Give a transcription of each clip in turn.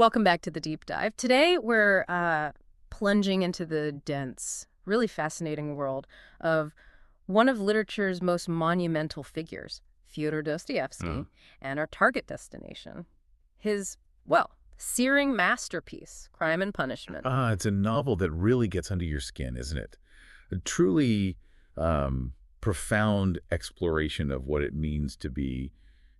Welcome back to the deep dive. Today we're plunging into the dense, really fascinating world of one of literature's most monumental figures, Fyodor Dostoevsky, and our target destination, his, well, searing masterpiece, Crime and Punishment. It's a novel that really gets under your skin, isn't it? A truly profound exploration of what it means to be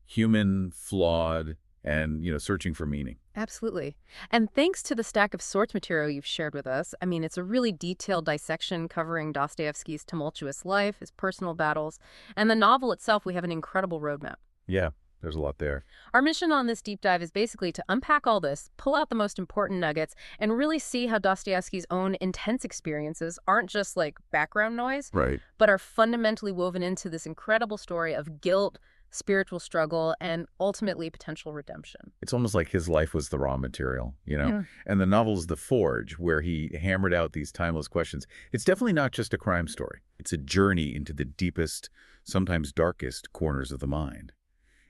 human, flawed, and, searching for meaning. Absolutely. And thanks to the stack of source material you've shared with us, I mean, it's a really detailed dissection covering Dostoevsky's tumultuous life, his personal battles, and the novel itself. We have an incredible roadmap. Yeah, there's a lot there. Our mission on this deep dive is basically to unpack all this, pull out the most important nuggets, and really see how Dostoevsky's own intense experiences aren't just like background noise, Right. but are fundamentally woven into this incredible story of guilt, spiritual struggle, and ultimately potential redemption. It's almost like his life was the raw material, Yeah. And the novel's the forge where he hammered out these timeless questions. It's definitely not just a crime story. It's a journey into the deepest, sometimes darkest corners of the mind,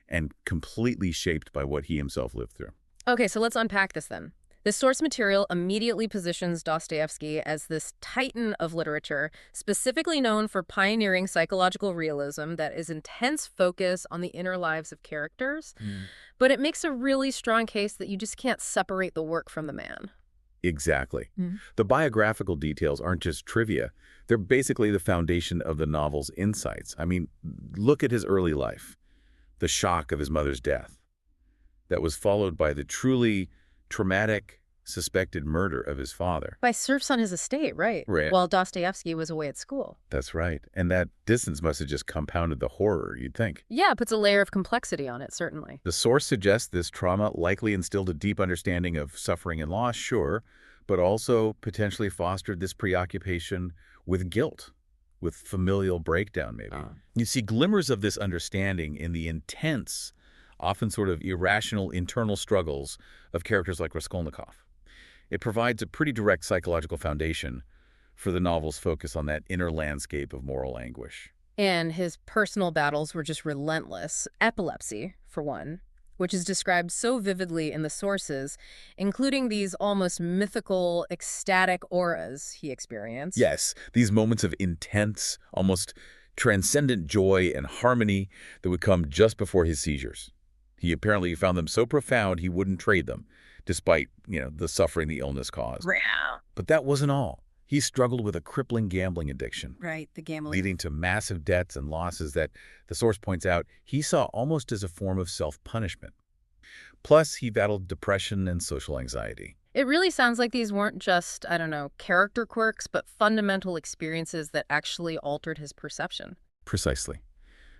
and completely shaped by what he himself lived through. Okay, so let's unpack this then. This source material immediately positions Dostoevsky as this titan of literature, specifically known for pioneering psychological realism that is intense focus on the inner lives of characters. But it makes a really strong case that you just can't separate the work from the man. Exactly. The biographical details aren't just trivia. They're basically the foundation of the novel's insights. I mean, look at his early life. The shock of his mother's death. That was followed by the truly traumatic, suspected murder of his father. By serfs on his estate, right? Right. While Dostoevsky was away at school. That's right. And that distance must have just compounded the horror, you'd think. Yeah, it puts a layer of complexity on it, certainly. The source suggests this trauma likely instilled a deep understanding of suffering and loss, sure, but also potentially fostered this preoccupation with guilt, with familial breakdown, maybe. You see glimmers of this understanding in the intense, often sort of irrational internal struggles of characters like Raskolnikov. It provides a pretty direct psychological foundation for the novel's focus on that inner landscape of moral anguish. And his personal battles were just relentless. Epilepsy, for one, which is described so vividly in the sources, including these almost mythical, ecstatic auras he experienced. Yes, these moments of intense, almost transcendent joy and harmony that would come just before his seizures. He apparently found them so profound he wouldn't trade them, despite, the suffering the illness caused. But that wasn't all. He struggled with a crippling gambling addiction. Right, the gambling. Leading to massive debts and losses that, the source points out, he saw almost as a form of self-punishment. Plus, he battled depression and social anxiety. It really sounds like these weren't just, character quirks, but fundamental experiences that actually altered his perception. Precisely.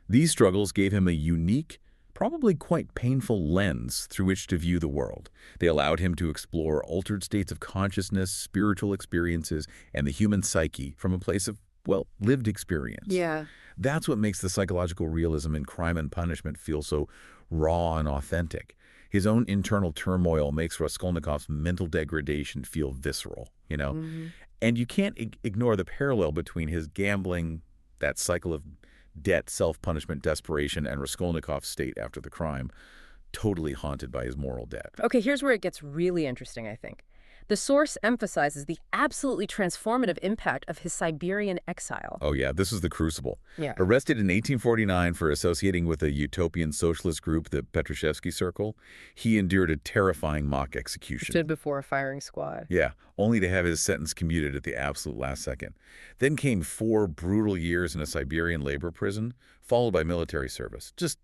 These struggles gave him a unique, probably quite painful lens through which to view the world. They allowed him to explore altered states of consciousness, spiritual experiences, and the human psyche from a place of, lived experience. Yeah. That's what makes the psychological realism in Crime and Punishment feel so raw and authentic. His own internal turmoil makes Raskolnikov's mental degradation feel visceral, And you can't ignore the parallel between his gambling, that cycle of debt, self-punishment, desperation, and Raskolnikov's state after the crime, totally haunted by his moral debt. Okay, here's where it gets really interesting, I think. The source emphasizes the absolutely transformative impact of his Siberian exile. Oh yeah, this is the crucible. Yeah. Arrested in 1849 for associating with a utopian socialist group, the Petrashevsky Circle, he endured a terrifying mock execution. Stood before a firing squad. Yeah, only to have his sentence commuted at the absolute last second. Then came 4 brutal years in a Siberian labor prison, followed by military service. Just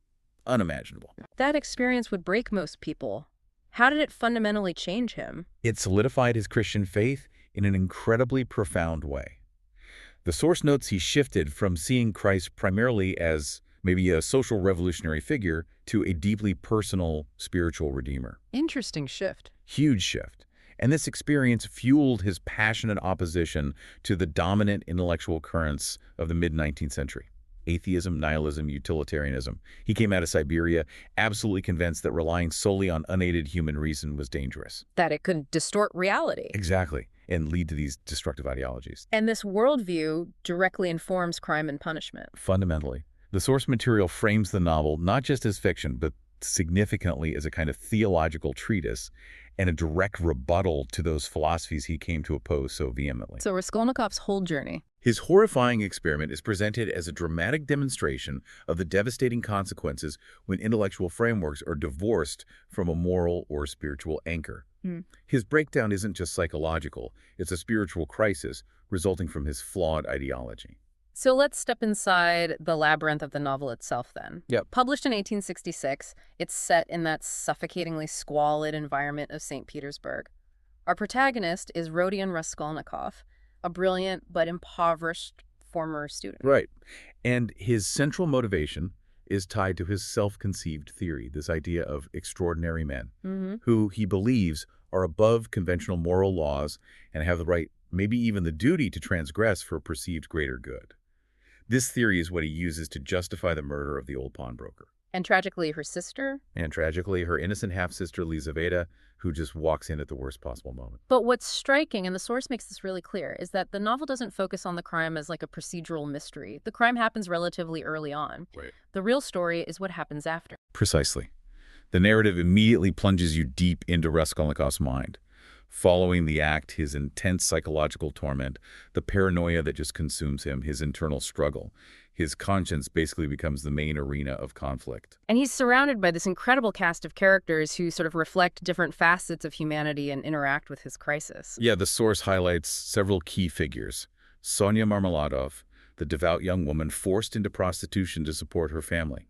unimaginable. That experience would break most people. How did it fundamentally change him? It solidified his Christian faith in an incredibly profound way. The source notes he shifted from seeing Christ primarily as maybe a social revolutionary figure to a deeply personal spiritual redeemer. Interesting shift. Huge shift. And this experience fueled his passionate opposition to the dominant intellectual currents of the mid-19th century. Atheism, nihilism, utilitarianism. He came out of Siberia absolutely convinced that relying solely on unaided human reason was dangerous. That it could distort reality. Exactly, and lead to these destructive ideologies. And this worldview directly informs Crime and Punishment. Fundamentally, the source material frames the novel not just as fiction, but significantly as a kind of theological treatise and a direct rebuttal to those philosophies he came to oppose so vehemently. So Raskolnikov's whole journey. His horrifying experiment is presented as a dramatic demonstration of the devastating consequences when intellectual frameworks are divorced from a moral or spiritual anchor. His breakdown isn't just psychological, it's a spiritual crisis resulting from his flawed ideology. So let's step inside the labyrinth of the novel itself then. Yep. Published in 1866, it's set in that suffocatingly squalid environment of St. Petersburg. Our protagonist is Rodion Raskolnikov, a brilliant but impoverished former student. Right. And his central motivation is tied to his self-conceived theory, this idea of extraordinary men, who he believes are above conventional moral laws and have the right, maybe even the duty, to transgress for a perceived greater good. This theory is what he uses to justify the murder of the old pawnbroker. And tragically, her sister? And tragically, her innocent half-sister, Lizaveta, who just walks in at the worst possible moment. But what's striking, and the source makes this really clear, is that the novel doesn't focus on the crime as like a procedural mystery. The crime happens relatively early on. Right. The real story is what happens after. Precisely. The narrative immediately plunges you deep into Raskolnikov's mind. Following the act, his intense psychological torment, the paranoia that just consumes him, his internal struggle. His conscience basically becomes the main arena of conflict. And he's surrounded by this incredible cast of characters who sort of reflect different facets of humanity and interact with his crisis. Yeah, the source highlights several key figures. Sonia Marmeladov, the devout young woman forced into prostitution to support her family.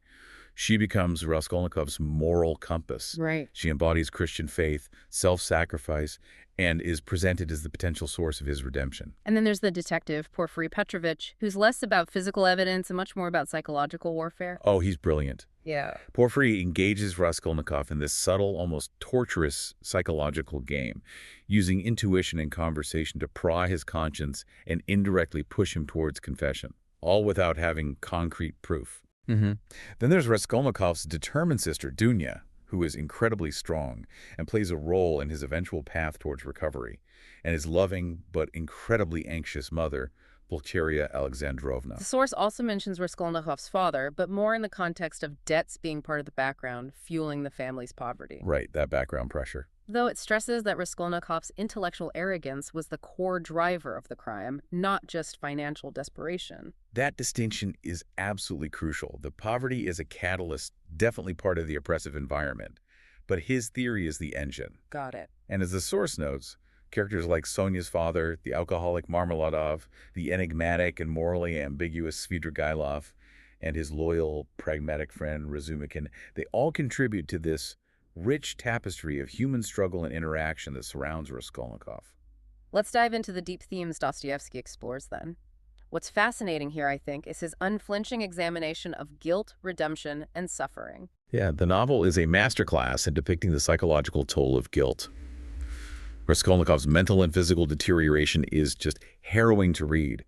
She becomes Raskolnikov's moral compass. Right. She embodies Christian faith, self-sacrifice, and is presented as the potential source of his redemption. And then there's the detective, Porfiry Petrovich, who's less about physical evidence and much more about psychological warfare. Oh, he's brilliant. Yeah. Porfiry engages Raskolnikov in this subtle, almost torturous psychological game, using intuition and conversation to pry his conscience and indirectly push him towards confession, all without having concrete proof. Then there's Raskolnikov's determined sister, Dunya, who is incredibly strong and plays a role in his eventual path towards recovery, and his loving but incredibly anxious mother, Pulcheria Alexandrovna. The source also mentions Raskolnikov's father, but more in the context of debts being part of the background, fueling the family's poverty. Right, that background pressure. Though it stresses that Raskolnikov's intellectual arrogance was the core driver of the crime, not just financial desperation. That distinction is absolutely crucial. The poverty is a catalyst, definitely part of the oppressive environment, but his theory is the engine. Got it. And as the source notes, characters like Sonia's father, the alcoholic Marmeladov, the enigmatic and morally ambiguous Svidrigailov, and his loyal, pragmatic friend Razumikin, they all contribute to this rich tapestry of human struggle and interaction that surrounds Raskolnikov. Let's dive into the deep themes Dostoevsky explores then. What's fascinating here, I think, is his unflinching examination of guilt, redemption, and suffering. Yeah, the novel is a masterclass in depicting the psychological toll of guilt. Raskolnikov's mental and physical deterioration is just harrowing to read.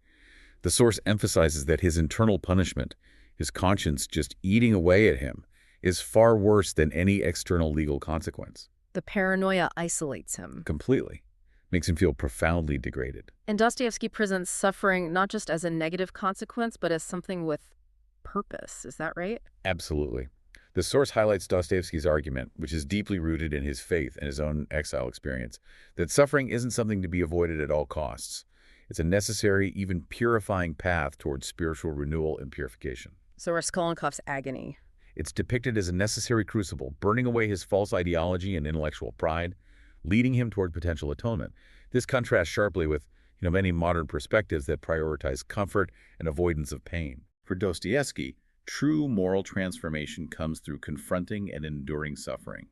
The source emphasizes that his internal punishment, his conscience just eating away at him, is far worse than any external legal consequence. The paranoia isolates him. Completely. Makes him feel profoundly degraded. And Dostoevsky presents suffering not just as a negative consequence, but as something with purpose. Is that right? Absolutely. The source highlights Dostoevsky's argument, which is deeply rooted in his faith and his own exile experience, that suffering isn't something to be avoided at all costs. It's a necessary, even purifying path towards spiritual renewal and purification. So Raskolnikov's agony. It's depicted as a necessary crucible, burning away his false ideology and intellectual pride, leading him toward potential atonement. This contrasts sharply with, many modern perspectives that prioritize comfort and avoidance of pain. For Dostoevsky, true moral transformation comes through confronting and enduring suffering.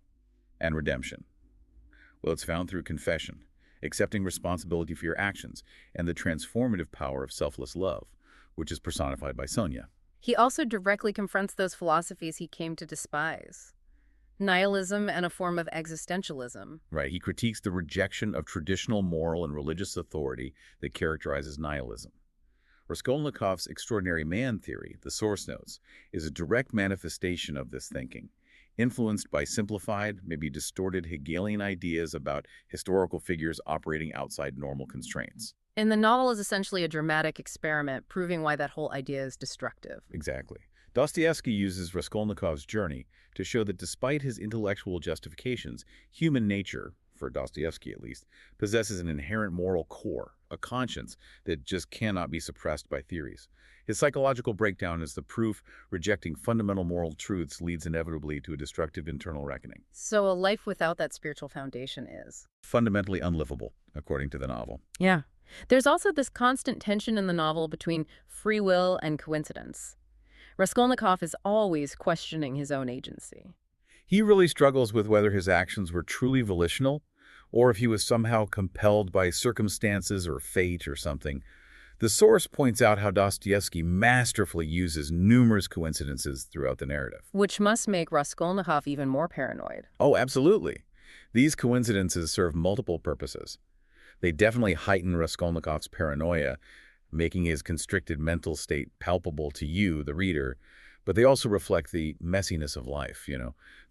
And redemption. Well, it's found through confession, accepting responsibility for your actions, and the transformative power of selfless love, which is personified by Sonia. He also directly confronts those philosophies he came to despise. Nihilism and a form of existentialism. Right, he critiques the rejection of traditional moral and religious authority that characterizes nihilism. Raskolnikov's extraordinary man theory, the source notes, is a direct manifestation of this thinking, influenced by simplified, maybe distorted Hegelian ideas about historical figures operating outside normal constraints. And the novel is essentially a dramatic experiment, proving why that whole idea is destructive. Exactly. Dostoevsky uses Raskolnikov's journey to show that despite his intellectual justifications, human nature, for Dostoevsky at least, possesses an inherent moral core, a conscience that just cannot be suppressed by theories. His psychological breakdown is the proof rejecting fundamental moral truths leads inevitably to a destructive internal reckoning. So a life without that spiritual foundation is Fundamentally unlivable, according to the novel. Yeah. There's also this constant tension in the novel between free will and coincidence. Raskolnikov is always questioning his own agency. He really struggles with whether his actions were truly volitional or if he was somehow compelled by circumstances or fate or something. The source points out how Dostoevsky masterfully uses numerous coincidences throughout the narrative. Which must make Raskolnikov even more paranoid. Oh, absolutely. These coincidences serve multiple purposes. They definitely heighten Raskolnikov's paranoia, making his constricted mental state palpable to you, the reader, but they also reflect the messiness of life,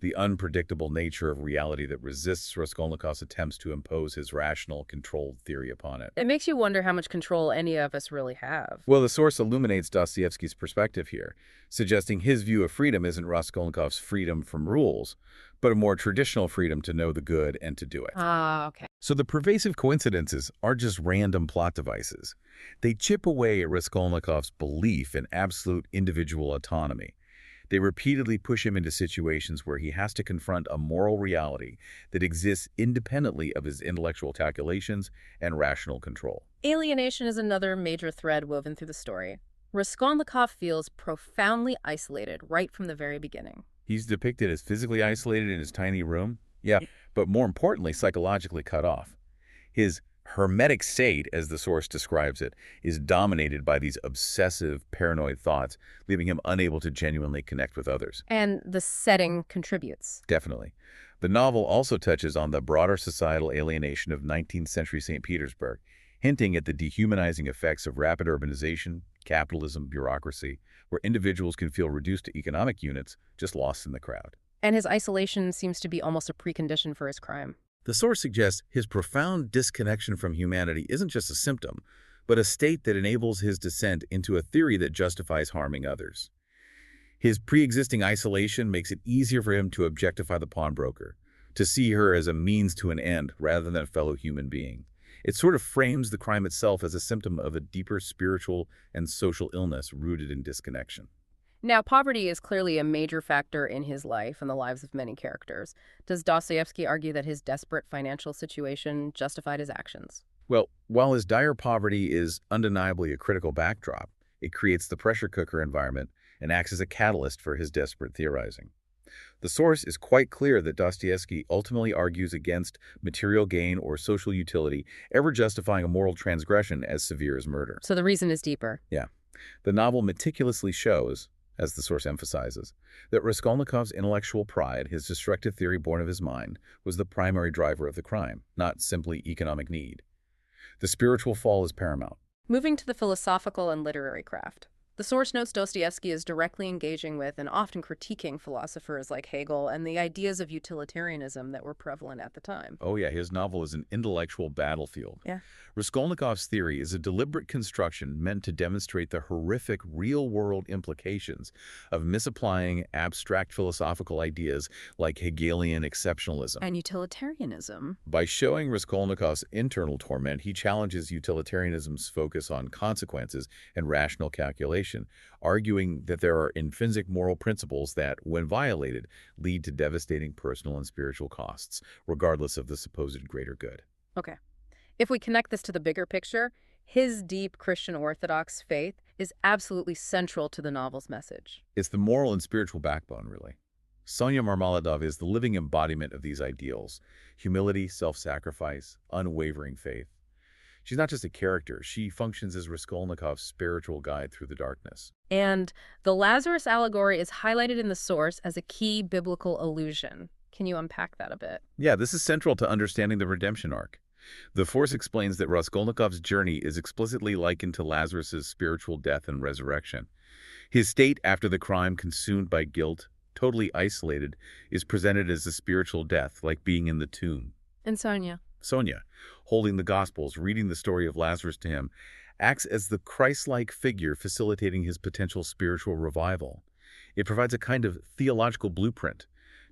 the unpredictable nature of reality that resists Raskolnikov's attempts to impose his rational, controlled theory upon it. It makes you wonder how much control any of us really have. Well, the source illuminates Dostoevsky's perspective here, suggesting his view of freedom isn't Raskolnikov's freedom from rules, but a more traditional freedom to know the good and to do it. Ah, okay. So the pervasive coincidences aren't just random plot devices. They chip away at Raskolnikov's belief in absolute individual autonomy. They repeatedly push him into situations where he has to confront a moral reality that exists independently of his intellectual calculations and rational control. Alienation is another major thread woven through the story. Raskolnikov feels profoundly isolated right from the very beginning. He's depicted as physically isolated in his tiny room, yeah, but more importantly, psychologically cut off. His hermetic state, as the source describes it, is dominated by these obsessive, paranoid thoughts, leaving him unable to genuinely connect with others. And the setting contributes. Definitely. The novel also touches on the broader societal alienation of 19th century St. Petersburg, hinting at the dehumanizing effects of rapid urbanization, capitalism, bureaucracy, where individuals can feel reduced to economic units, just lost in the crowd. And his isolation seems to be almost a precondition for his crime. The source suggests his profound disconnection from humanity isn't just a symptom, but a state that enables his descent into a theory that justifies harming others. His pre-existing isolation makes it easier for him to objectify the pawnbroker, to see her as a means to an end rather than a fellow human being. It sort of frames the crime itself as a symptom of a deeper spiritual and social illness rooted in disconnection. Now, poverty is clearly a major factor in his life and the lives of many characters. Does Dostoevsky argue that his desperate financial situation justified his actions? Well, while his dire poverty is undeniably a critical backdrop, it creates the pressure cooker environment and acts as a catalyst for his desperate theorizing. The source is quite clear that Dostoevsky ultimately argues against material gain or social utility ever justifying a moral transgression as severe as murder. So the reason is deeper. Yeah. The novel meticulously shows, as the source emphasizes, that Raskolnikov's intellectual pride, his destructive theory born of his mind, was the primary driver of the crime, not simply economic need. The spiritual fall is paramount. Moving to the philosophical and literary craft. The source notes Dostoevsky is directly engaging with and often critiquing philosophers like Hegel and the ideas of utilitarianism that were prevalent at the time. Oh yeah, his novel is an intellectual battlefield. Yeah. Raskolnikov's theory is a deliberate construction meant to demonstrate the horrific real-world implications of misapplying abstract philosophical ideas like Hegelian exceptionalism. And utilitarianism. By showing Raskolnikov's internal torment, he challenges utilitarianism's focus on consequences and rational calculation, arguing that there are intrinsic moral principles that, when violated, lead to devastating personal and spiritual costs, regardless of the supposed greater good. Okay. If we connect this to the bigger picture, his deep Christian Orthodox faith is absolutely central to the novel's message. It's the moral and spiritual backbone, really. Sonia Marmaladov is the living embodiment of these ideals: humility, self-sacrifice, unwavering faith. She's not just a character, she functions as Raskolnikov's spiritual guide through the darkness. And the Lazarus allegory is highlighted in the source as a key biblical allusion. Can you unpack that a bit? Yeah, this is central to understanding the redemption arc. The Force explains that Raskolnikov's journey is explicitly likened to Lazarus's spiritual death and resurrection. His state after the crime, consumed by guilt, totally isolated, is presented as a spiritual death, like being in the tomb. And Sonia? Sonia, holding the Gospels, reading the story of Lazarus to him, acts as the Christ-like figure facilitating his potential spiritual revival. It provides a kind of theological blueprint,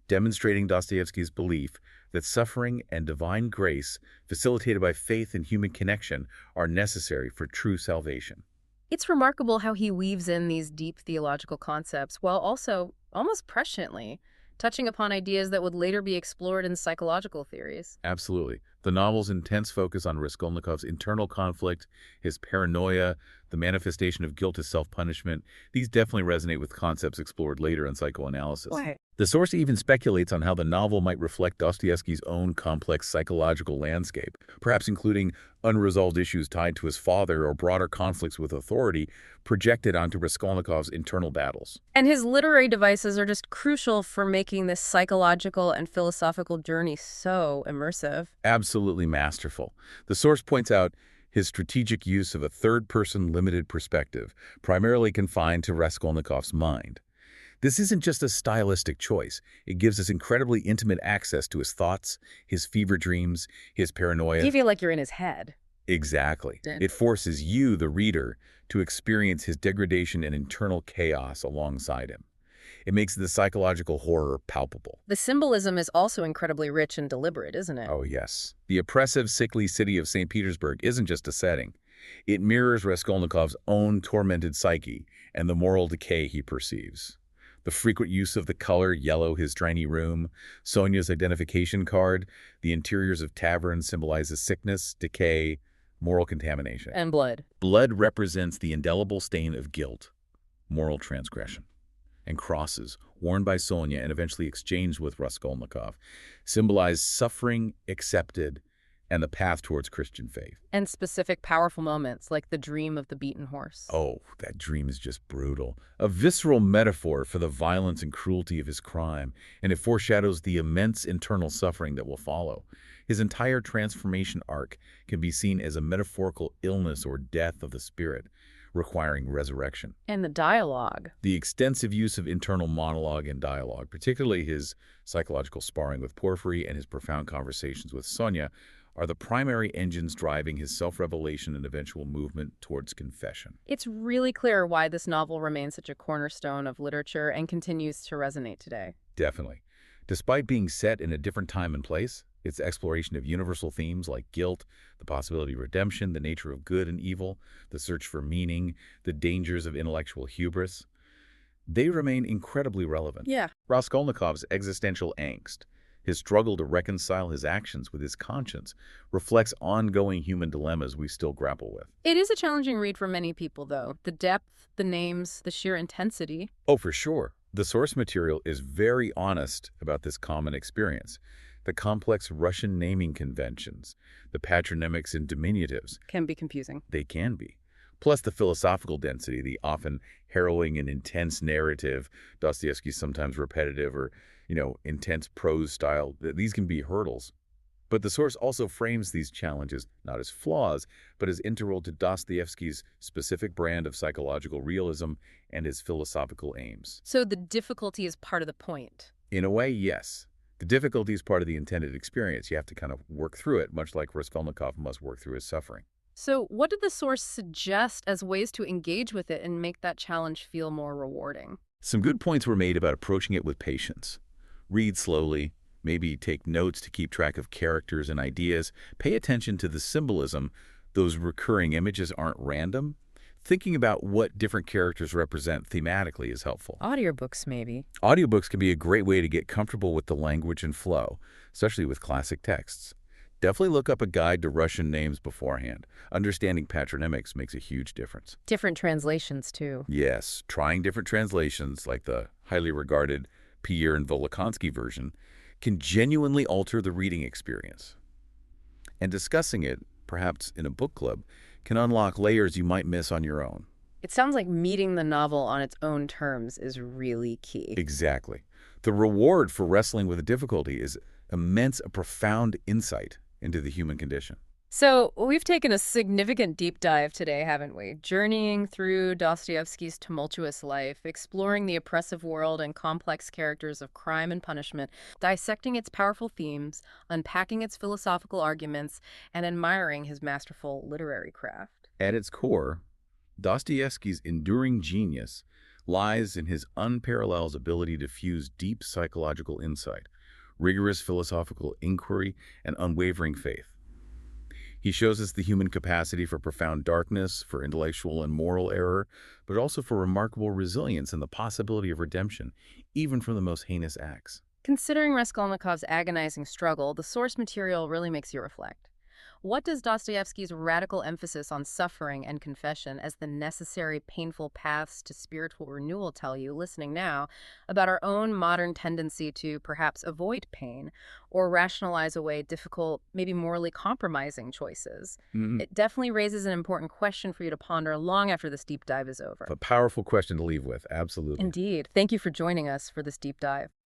demonstrating Dostoevsky's belief that suffering and divine grace, facilitated by faith and human connection, are necessary for true salvation. It's remarkable how he weaves in these deep theological concepts while also, almost presciently, touching upon ideas that would later be explored in psychological theories. Absolutely. The novel's intense focus on Raskolnikov's internal conflict, his paranoia, the manifestation of guilt as self-punishment, these definitely resonate with concepts explored later in psychoanalysis. Why? The source even speculates on how the novel might reflect Dostoevsky's own complex psychological landscape, perhaps including unresolved issues tied to his father or broader conflicts with authority projected onto Raskolnikov's internal battles. And his literary devices are just crucial for making this psychological and philosophical journey so immersive. Absolutely masterful. The source points out his strategic use of a third-person limited perspective, primarily confined to Raskolnikov's mind. This isn't just a stylistic choice. It gives us incredibly intimate access to his thoughts, his fever dreams, his paranoia. You feel like you're in his head. Exactly. Then. It forces you, the reader, to experience his degradation and internal chaos alongside him. It makes the psychological horror palpable. The symbolism is also incredibly rich and deliberate, isn't it? Oh, yes. The oppressive, sickly city of St. Petersburg isn't just a setting. It mirrors Raskolnikov's own tormented psyche and the moral decay he perceives. The frequent use of the color yellow, his tiny room, Sonia's identification card, the interiors of taverns symbolizes sickness, decay, moral contamination. And blood. Blood represents the indelible stain of guilt, moral transgression. And crosses, worn by Sonia and eventually exchanged with Raskolnikov, symbolize suffering accepted and the path towards Christian faith. And specific powerful moments, like the dream of the beaten horse. Oh, that dream is just brutal. A visceral metaphor for the violence and cruelty of his crime, and it foreshadows the immense internal suffering that will follow. His entire transformation arc can be seen as a metaphorical illness or death of the spirit, requiring resurrection. And the dialogue. The extensive use of internal monologue and dialogue, particularly his psychological sparring with Porfiry and his profound conversations with Sonia, are the primary engines driving his self-revelation and eventual movement towards confession. It's really clear why this novel remains such a cornerstone of literature and continues to resonate today. Definitely. Despite being set in a different time and place, its exploration of universal themes like guilt, the possibility of redemption, the nature of good and evil, the search for meaning, the dangers of intellectual hubris, they remain incredibly relevant. Yeah. Raskolnikov's existential angst, his struggle to reconcile his actions with his conscience, reflects ongoing human dilemmas we still grapple with. It is a challenging read for many people, though. The depth, the names, the sheer intensity. Oh, for sure. The source material is very honest about this common experience. The complex Russian naming conventions, the patronymics and diminutives, Can be confusing. they can be. Plus the philosophical density, the often harrowing and intense narrative, Dostoevsky's sometimes repetitive or, intense prose style, these can be hurdles. But the source also frames these challenges not as flaws, but as integral to Dostoevsky's specific brand of psychological realism and his philosophical aims. So the difficulty is part of the point. In a way, yes. The difficulty is part of the intended experience. You have to kind of work through it, much like Raskolnikov must work through his suffering. So what did the source suggest as ways to engage with it and make that challenge feel more rewarding? Some good points were made about approaching it with patience. Read slowly, maybe take notes to keep track of characters and ideas. Pay attention to the symbolism. Those recurring images aren't random. Thinking about what different characters represent thematically is helpful. Audiobooks, maybe. Audiobooks can be a great way to get comfortable with the language and flow, especially with classic texts. Definitely look up a guide to Russian names beforehand. Understanding patronymics makes a huge difference. Different translations, too. Yes, trying different translations, like the highly regarded Pierre and Volokhonsky version, can genuinely alter the reading experience. And discussing it, perhaps in a book club, can unlock layers you might miss on your own. It sounds like meeting the novel on its own terms is really key. Exactly. The reward for wrestling with a difficulty is immense, a profound insight into the human condition. So we've taken a significant deep dive today, haven't we? Journeying through Dostoevsky's tumultuous life, exploring the oppressive world and complex characters of crime and punishment, dissecting its powerful themes, unpacking its philosophical arguments, and admiring his masterful literary craft. At its core, Dostoevsky's enduring genius lies in his unparalleled ability to fuse deep psychological insight, rigorous philosophical inquiry, and unwavering faith. He shows us the human capacity for profound darkness, for intellectual and moral error, but also for remarkable resilience and the possibility of redemption, even from the most heinous acts. Considering Raskolnikov's agonizing struggle, the source material really makes you reflect. What does Dostoevsky's radical emphasis on suffering and confession as the necessary painful paths to spiritual renewal tell you, listening now, about our own modern tendency to perhaps avoid pain or rationalize away difficult, maybe morally compromising choices? It definitely raises an important question for you to ponder long after this deep dive is over. A powerful question to leave with, absolutely. Indeed. Thank you for joining us for this deep dive.